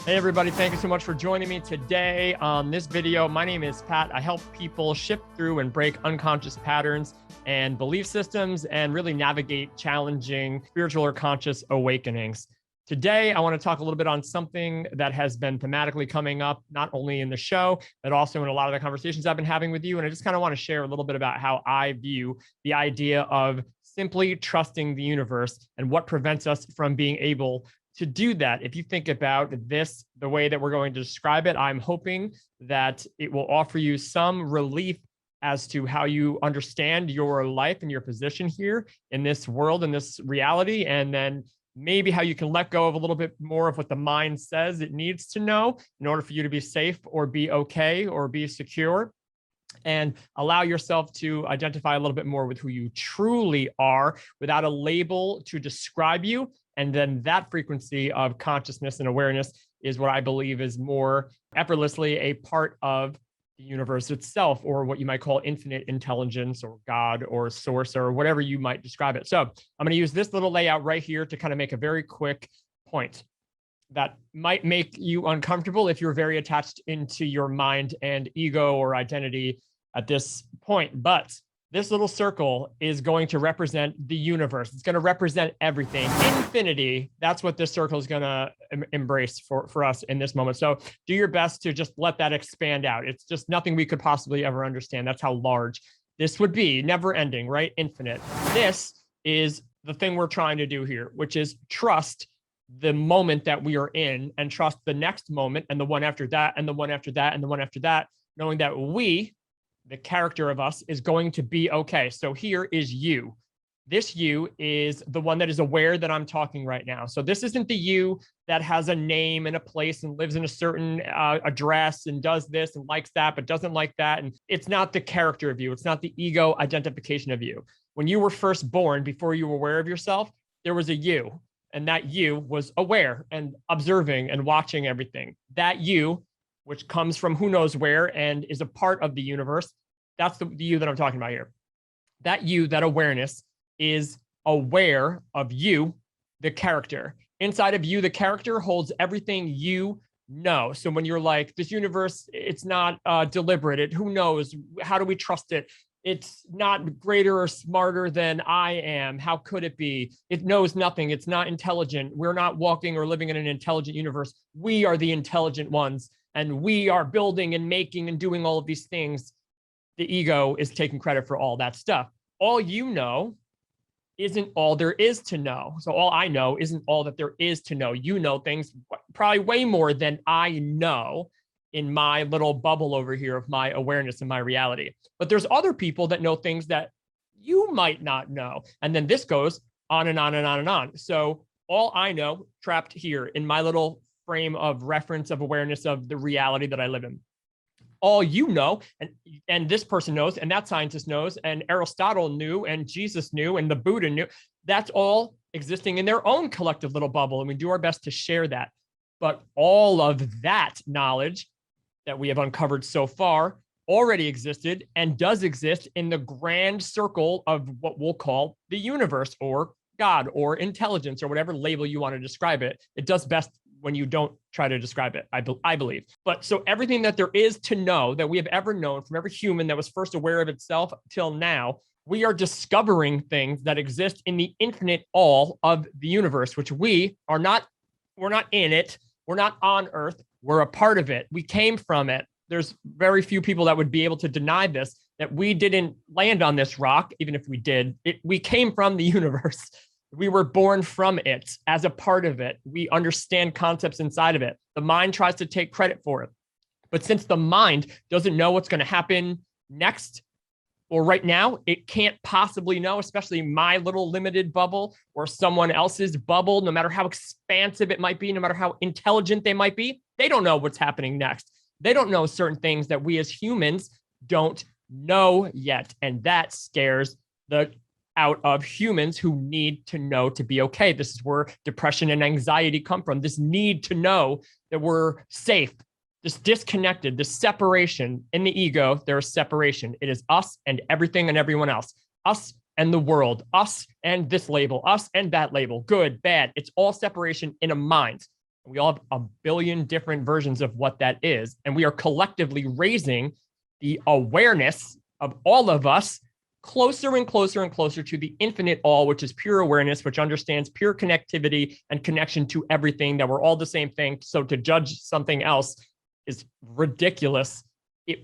Hey everybody, thank you so much for joining me today on this video. My name is Pat. I help people shift through and break unconscious patterns and belief systems and really navigate challenging spiritual or conscious awakenings. Today, I want to talk a little bit on something that has been thematically coming up, not only in the show, but also in a lot of the conversations I've been having with you. And I just kind of want to share a little bit about how I view the idea of simply trusting the universe and what prevents us from being able to do that. If you think about this, the way that we're going to describe it, I'm hoping that it will offer you some relief as to how you understand your life and your position here in this world, in this reality, and then maybe how you can let go of a little bit more of what the mind says it needs to know in order for you to be safe or be okay or be secure, and allow yourself to identify a little bit more with who you truly are without a label to describe you. And then that frequency of consciousness and awareness is what I believe is more effortlessly a part of the universe itself, or what you might call infinite intelligence or God or source or whatever you might describe it. So I'm going to use this little layout right here to kind of make a very quick point that might make you uncomfortable if you're very attached into your mind and ego or identity at this point. But this little circle is going to represent the universe. It's going to represent everything. Infinity, that's what this circle is going to embrace for us in this moment. So do your best to just let that expand out. It's just nothing we could possibly ever understand. That's how large this would be. Never ending, right? Infinite. This is the thing we're trying to do here, which is trust the moment that we are in and trust the next moment and the one after that and the one after that and the one after that, knowing that we, the character of us, is going to be okay. So here is you. This you is the one that is aware that I'm talking right now. So this isn't the you that has a name and a place and lives in a certain address and does this and likes that, but doesn't like that. And it's not the character of you. It's not the ego identification of you. When you were first born, before you were aware of yourself, there was a you. And that you was aware and observing and watching everything. That you, which comes from who knows where and is a part of the universe, that's the you that I'm talking about here. That you, that awareness, is aware of you, the character. Inside of you, the character holds everything you know. So when you're like, this universe, it's not deliberate. Who knows? How do we trust it? It's not greater or smarter than I am. How could it be? It knows nothing. It's not intelligent. We're not walking or living in an intelligent universe. We are the intelligent ones, and we are building and making and doing all of these things. The ego is taking credit for all that stuff. All you know isn't all there is to know. So all I know isn't all that there is to know. You know things probably way more than I know in my little bubble over here of my awareness and my reality. But there's other people that know things that you might not know. And then this goes on and on and on and on. So all I know, trapped here in my little frame of reference of awareness of the reality that I live in. All you know, and this person knows, and that scientist knows, and Aristotle knew, and Jesus knew, and the Buddha knew, that's all existing in their own collective little bubble. And we do our best to share that. But all of that knowledge that we have uncovered so far already existed and does exist in the grand circle of what we'll call the universe or God or intelligence or whatever label you want to describe it. It does best when you don't try to describe it, I believe. But so everything that there is to know that we have ever known from every human that was first aware of itself till now, we are discovering things that exist in the infinite all of the universe, which we're not in it. We're not on Earth. We're a part of it. We came from it. There's very few people that would be able to deny this, that we didn't land on this rock, even if we did. We came from the universe. We were born from it as a part of it. We understand concepts inside of it. The mind tries to take credit for it. But since the mind doesn't know what's going to happen next, or right now, it can't possibly know, especially my little limited bubble or someone else's bubble, no matter how expansive it might be, no matter how intelligent they might be, they don't know what's happening next. They don't know certain things that we as humans don't know yet. And that scares the out of humans who need to know to be okay. This is where depression and anxiety come from. This need to know that we're safe, this disconnected, this separation in the ego. There is separation. It is us and everything and everyone else, us and the world, us and this label, us and that label, good, bad. It's all separation in a mind. We all have a billion different versions of what that is. And we are collectively raising the awareness of all of us closer and closer and closer to the infinite all, which is pure awareness, which understands pure connectivity and connection to everything, that we're all the same thing. So to judge something else is ridiculous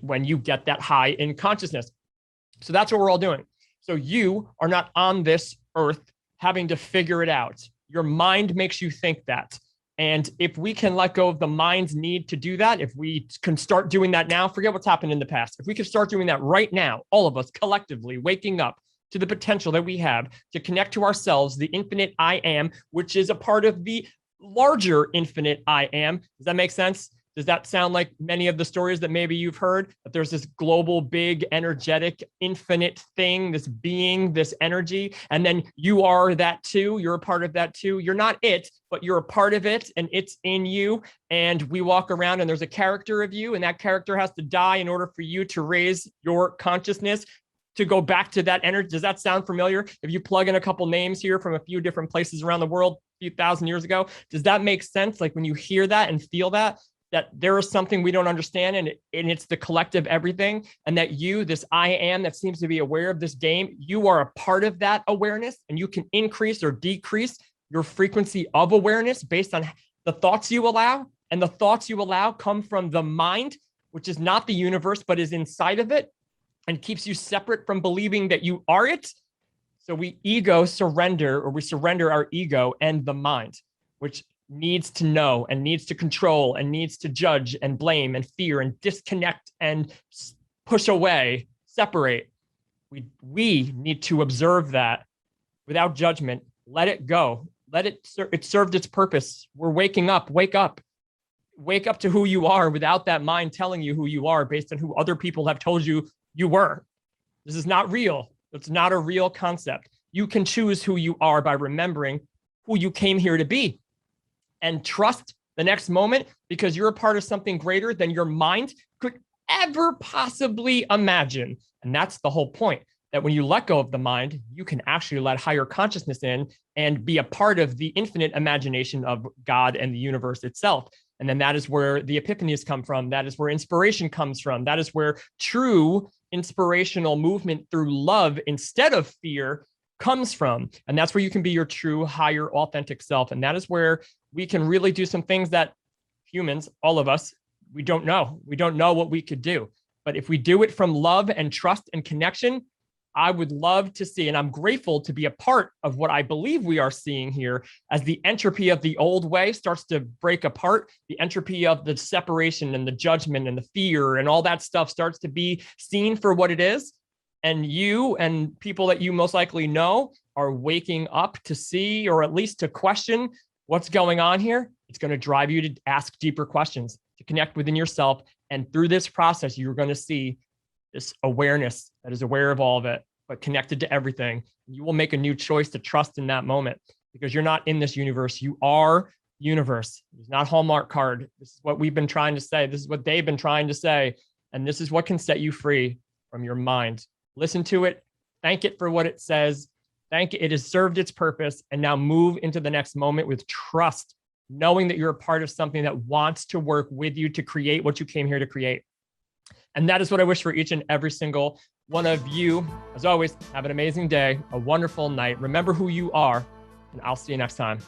when you get that high in consciousness. So that's what we're all doing. So you are not on this earth having to figure it out. Your mind makes you think that. And if we can let go of the mind's need to do that, if we can start doing that now, forget what's happened in the past. If we can start doing that right now, all of us collectively waking up to the potential that we have to connect to ourselves, the infinite I am, which is a part of the larger infinite I am. Does that make sense? Does that sound like many of the stories that maybe you've heard, that there's this global, big, energetic, infinite thing, this being, this energy, and then you are that too? You're a part of that too. You're not it, but you're a part of it, and it's in you. And we walk around and there's a character of you, and that character has to die in order for you to raise your consciousness to go back to that energy. Does that sound familiar? If you plug in a couple names here from a few different places around the world a few thousand years ago, does that make sense? Like when you hear that and feel that there is something we don't understand, and it's the collective everything, and that you, this I am that seems to be aware of this game, you are a part of that awareness, and you can increase or decrease your frequency of awareness based on the thoughts you allow. And the thoughts you allow come from the mind, which is not the universe, but is inside of it and keeps you separate from believing that you are it. So we surrender our ego and the mind, which needs to know and needs to control and needs to judge and blame and fear and disconnect and push away, separate. We need to observe that without judgment. Let it go. It served its purpose. We're waking up. Wake up. Wake up to who you are without that mind telling you who you are based on who other people have told you you were. This is not real. It's not a real concept. You can choose who you are by remembering who you came here to be. And trust the next moment, because you're a part of something greater than your mind could ever possibly imagine. And that's the whole point, that when you let go of the mind, you can actually let higher consciousness in and be a part of the infinite imagination of God and the universe itself. And then that is where the epiphanies come from. That is where inspiration comes from. That is where true inspirational movement through love instead of fear comes from. And that's where you can be your true, higher, authentic self. And that is where we can really do some things that humans, all of us, we don't know. We don't know what we could do. But if we do it from love and trust and connection, I would love to see, and I'm grateful to be a part of what I believe we are seeing here, as the entropy of the old way starts to break apart, the entropy of the separation and the judgment and the fear and all that stuff starts to be seen for what it is. And you and people that you most likely know are waking up to see, or at least to question, what's going on here. It's going to drive you to ask deeper questions, to connect within yourself. And through this process, you're going to see this awareness that is aware of all of it, but connected to everything. You will make a new choice to trust in that moment, because you're not in this universe. You are universe. It's not Hallmark card. This is what we've been trying to say. This is what they've been trying to say. And this is what can set you free from your mind. Listen to it, thank it for what it says, thank it, it has served its purpose, and now move into the next moment with trust, knowing that you're a part of something that wants to work with you to create what you came here to create. And that is what I wish for each and every single one of you. As always, have an amazing day, a wonderful night. Remember who you are, and I'll see you next time.